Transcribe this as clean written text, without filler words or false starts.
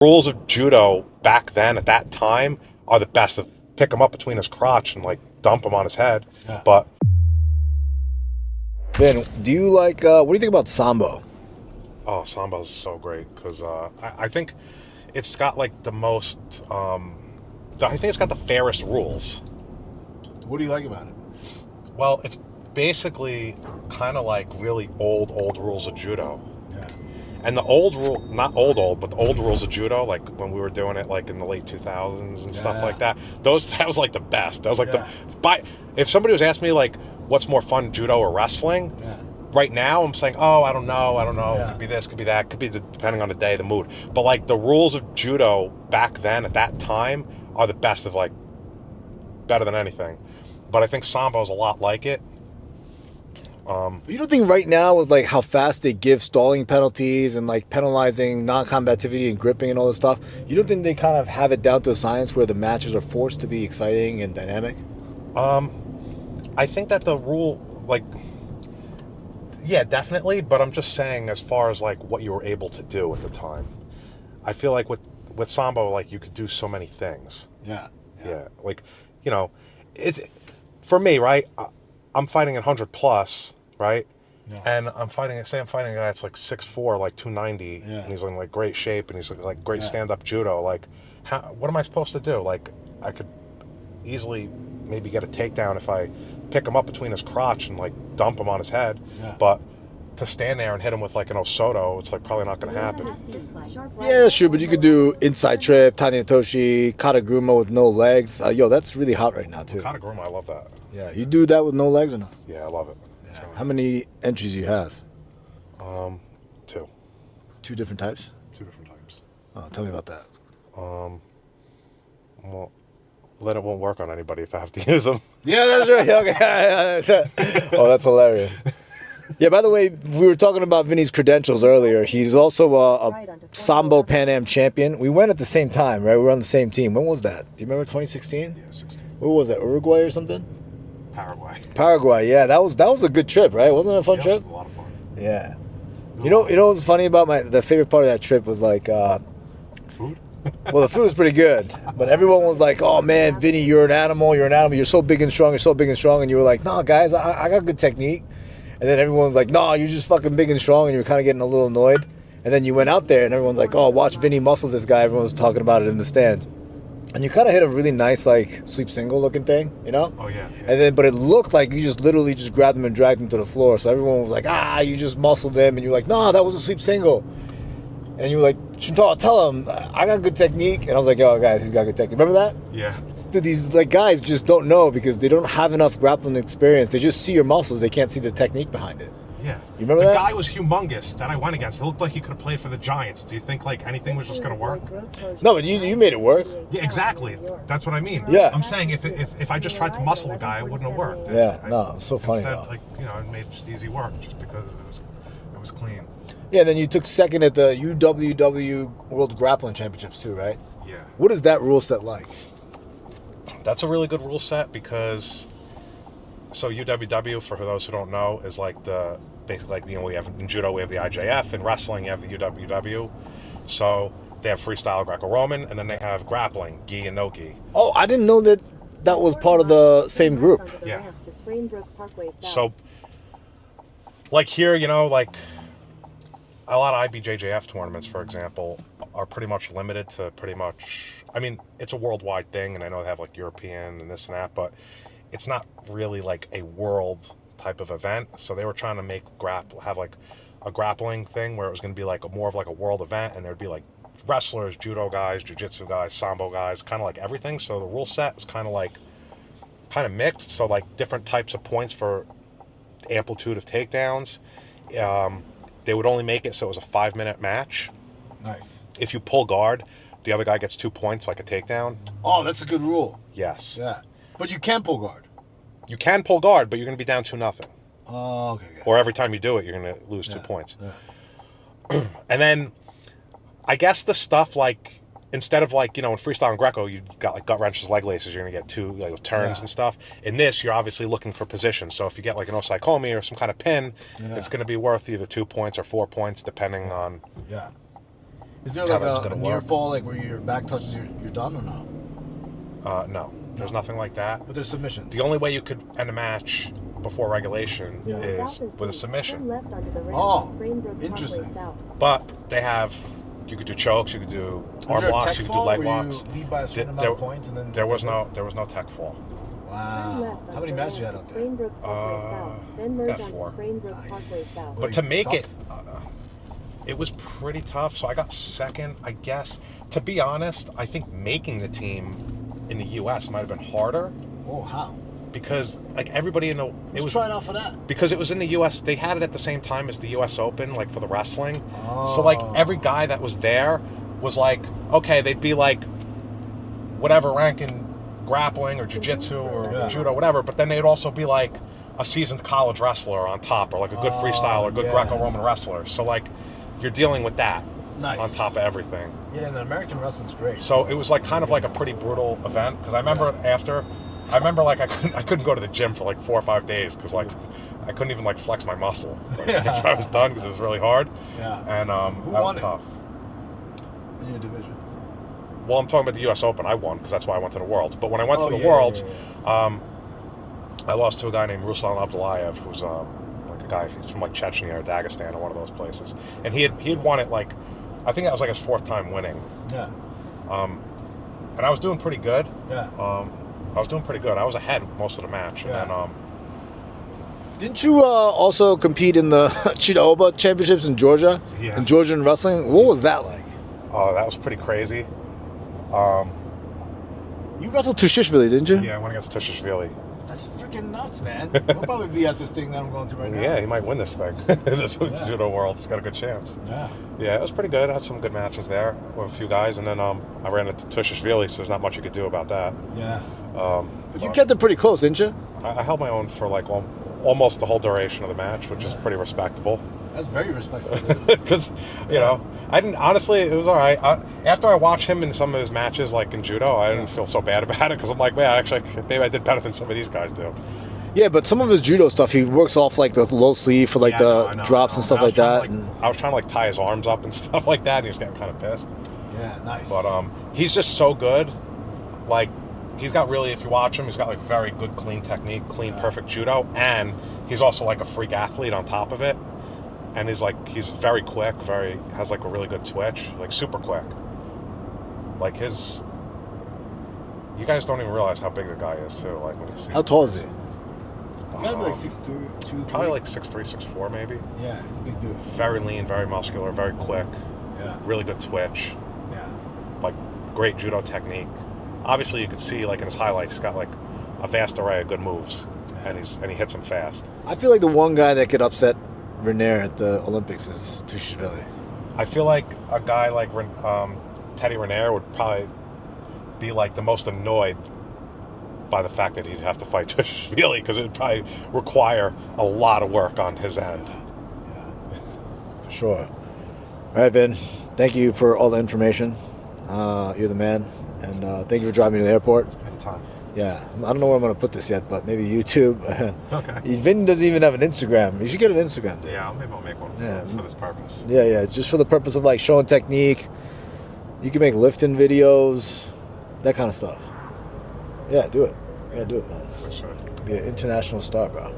Rules of judo back then at that time are the best. Of pick him up between his crotch and like dump him on his head. Yeah. But Vin, do you like? What do you think about sambo? oh, sambo's so great because I think it's got like the most. I think it's got the fairest rules. What do you like about it? Well, it's basically kind of like really old rules of judo. Yeah. And the old rule, not old, but the old rules of judo, like when we were doing it, like in the late 2000s and stuff like that. That was like the best. That was like if somebody was asking me like, what's more fun, judo or wrestling? Yeah. Right now, I'm saying, oh, I don't know. Yeah. Could be this, could be that, could be depending on the day, the mood. But like the rules of judo back then at that time are the best of like better than anything. But I think sambo's a lot like it. You don't think right now with like how fast they give stalling penalties and like penalizing non-combativity and gripping and all this stuff, you don't think they kind of have it down to a science where the matches are forced to be exciting and dynamic? I think that the rule, like, yeah, definitely. But I'm just saying, as far as like what you were able to do at the time, I feel like with sambo, like you could do so many things. Yeah. Yeah, like, it's for me, right? I'm fighting at 100 plus, right? Yeah. And I'm fighting a guy that's like 6'4", like 290, Yeah. and he's in like great shape, and he's like great stand-up judo. Like, what am I supposed to do? Like, I could easily maybe get a takedown if I pick him up between his crotch and like dump him on his head. Yeah. But to stand there and hit him with like an Osoto, it's like probably not going to happen. Yeah, sure, but you could do inside trip, Tani Toshi, Kataguruma with no legs. Yo, that's really hot right now too. Kataguruma, I love that. Yeah, you do that with no legs or no? Yeah, I love it. Yeah. How many entries do you have? Two. Two different types? Two different types. Oh, tell me about that. Well, then it won't work on anybody if I have to use them. Yeah, that's right. Okay. Oh, that's hilarious. Yeah, by the way, we were talking about Vinny's credentials earlier. He's also a Sambo Pan Am champion. We went at the same time, right? We were on the same team. When was that? Do you remember 2016? Yeah, 16. Where was that? Uruguay or something? Paraguay, yeah. That was a good trip, right? Wasn't it a fun trip? It was a lot of fun. Yeah. You know what's funny about the favorite part of that trip was like food? Well, the food was pretty good, but everyone was like, "Oh man, Vinny, you're an animal. You're so big and strong. And you were like, "No, guys, I got good technique." And then everyone's like, "No, you're just fucking big and strong," and you were kind of getting a little annoyed. And then you went out there, and everyone's like, "Oh, watch Vinny muscle this guy." Everyone was talking about it in the stands. And you kind of hit a really nice, like, sweep single looking thing, you know? Oh, yeah. And then, but it looked like you just literally just grabbed him and dragged him to the floor. So everyone was like, you just muscled him. And you're like, no, that was a sweep single. And you were like, Shintaro, tell him, I got good technique. And I was like, yo, guys, he's got good technique. Remember that? Yeah. Dude, these like guys just don't know because they don't have enough grappling experience. They just see your muscles. They can't see the technique behind it. Yeah. You remember that? The guy was humongous that I went against. It looked like he could have played for the Giants. Do you think like anything was just going to work? No, but you made it work. Yeah, exactly. That's what I mean. Yeah. I'm saying if I just tried to muscle a guy, it wouldn't have worked. Yeah, no, it's so funny Instead, though. like, it made just easy work just because it was clean. Yeah, then you took second at the UWW World Grappling Championships too, right? Yeah. What is that rule set like? That's a really good rule set because UWW, for those who don't know, is like basically like, we have in judo we have the IJF, in wrestling you have the UWW. So they have freestyle Greco-Roman, and then they have grappling, gi and no gi. Oh, I didn't know that was part of the same group. Yeah. So like here, like a lot of IBJJF tournaments, for example, are pretty much limited to it's a worldwide thing, and I know they have like European and this and that, but it's not really like a world type of event. So they were trying to have like a grappling thing where it was going to be like more of like a world event, and there'd be like wrestlers, judo guys, jiu-jitsu guys, sambo guys, kind of like everything. So the rule set is kind of mixed. So like different types of points for amplitude of takedowns. They would only make it so it was a 5-minute match. Nice. If you pull guard, the other guy gets 2 points, like a takedown. Oh, that's a good rule. Yes. Yeah. But you can pull guard. You can pull guard, but you're going to be down 2-0. Oh, okay. Or every time you do it, you're going to lose 2 points. Yeah. And then, I guess the stuff like, instead of like, in freestyle and Greco, you got like gut wrenches, leg laces, you're going to get 2 like, turns and stuff. In this, you're obviously looking for position. So if you get like an osaikomi or some kind of pin, it's going to be worth either 2 points or 4 points, depending on... Yeah. Is there Kevin's like a gonna near work. fall, like where your back touches you're done or no? No, there's nothing like that. But there's submissions. The only way you could end a match before regulation is with a submission. Oh, interesting. But they have, you could do chokes, you could do arm locks, you could do leg locks. You lead by a certain amount of points and then there was no tech fall. Wow. How many matches you had out there? Got 4. Nice. But to make it, it was pretty tough. So I got second, I guess. To be honest, I think making the team in the U.S. might have been harder. Oh, how? Because like everybody in the it was trying out for that. Because it was in the U.S. They had it at the same time as the U.S. Open, like for the wrestling. Oh. So like every guy that was there was like, okay, they'd be like whatever rank in grappling or jiu-jitsu or judo, whatever. But then they'd also be like a seasoned college wrestler on top, or like a good freestyle or good Greco-Roman wrestler. So like you're dealing with that on top of everything. Yeah, and the American wrestling's great. So it was like kind of like a pretty brutal event because I remember like I couldn't go to the gym for like 4 or 5 days because like I couldn't even like flex my muscle. Like, I was done because it was really hard. Yeah. And that was tough. In your division? Well, I'm talking about the U.S. Open. I won because that's why I went to the Worlds. But when I went to the Worlds, I lost to a guy named Ruslan Abdullayev, who's like a guy, he's from like Chechnya or Dagestan or one of those places. And he had won it like, I think that was like his 4th time winning. Yeah. And I was doing pretty good. Yeah. I was doing pretty good. I was ahead most of the match. And then, didn't you also compete in the Chidoba Championships in Georgia? Yeah. In Georgian wrestling? What was that like? Oh, that was pretty crazy. You wrestled Tushishvili, didn't you? Yeah, I went against Tushishvili. That's freaking nuts, man. He'll probably be at this thing that I'm going to right now. Yeah, he might win this thing. This Judo World. He's got a good chance. Yeah. Yeah, it was pretty good. I had some good matches there with a few guys, and then I ran into Tushishvili, so there's not much you could do about that. Yeah. But you kept it pretty close, didn't you? I held my own for like almost the whole duration of the match, which is pretty respectable. That's very respectful. Because, you know, I didn't, honestly, it was all right. After I watched him in some of his matches, like in Judo, I didn't feel so bad about it because I'm like, man, actually, maybe I did better than some of these guys do. Yeah, but some of his Judo stuff, he works off like the low sleeve for like drops and stuff like that. I was trying to like tie his arms up and stuff like that, and he was getting kind of pissed. Yeah, nice. But he's just so good. Like, he's got really, if you watch him, he's got like very good, clean technique, clean, perfect Judo, and he's also like a freak athlete on top of it. And he's very quick, has like a really good twitch, like super quick. Like you guys don't even realize how big the guy is too. Like when you see. How tall is he? He gotta be like 6'2", probably like 6'3", 6'4", maybe. Yeah, he's a big dude. Very lean, very muscular, very quick. Yeah. Really good twitch. Yeah. Like great Judo technique. Obviously, you could see like in his highlights, he's got like a vast array of good moves, and he hits them fast. I feel like the one guy that could upset Renier at the Olympics is Tushishvili. I feel like a guy like Teddy Renier would probably be like the most annoyed by the fact that he'd have to fight Tushishvili because it would probably require a lot of work on his end. Yeah. For sure. All right, Vin. Thank you for all the information. You're the man. And thank you for driving me to the airport. Anytime. Yeah. I don't know where I'm going to put this yet, but maybe YouTube. Okay. Vin doesn't even have an Instagram. You should get an Instagram, dude. Yeah, maybe I'll make one for this purpose. Yeah, just for the purpose of like showing technique. You can make lifting videos, that kind of stuff. Yeah, do it. Yeah, do it, man. For sure. Be an international star, bro.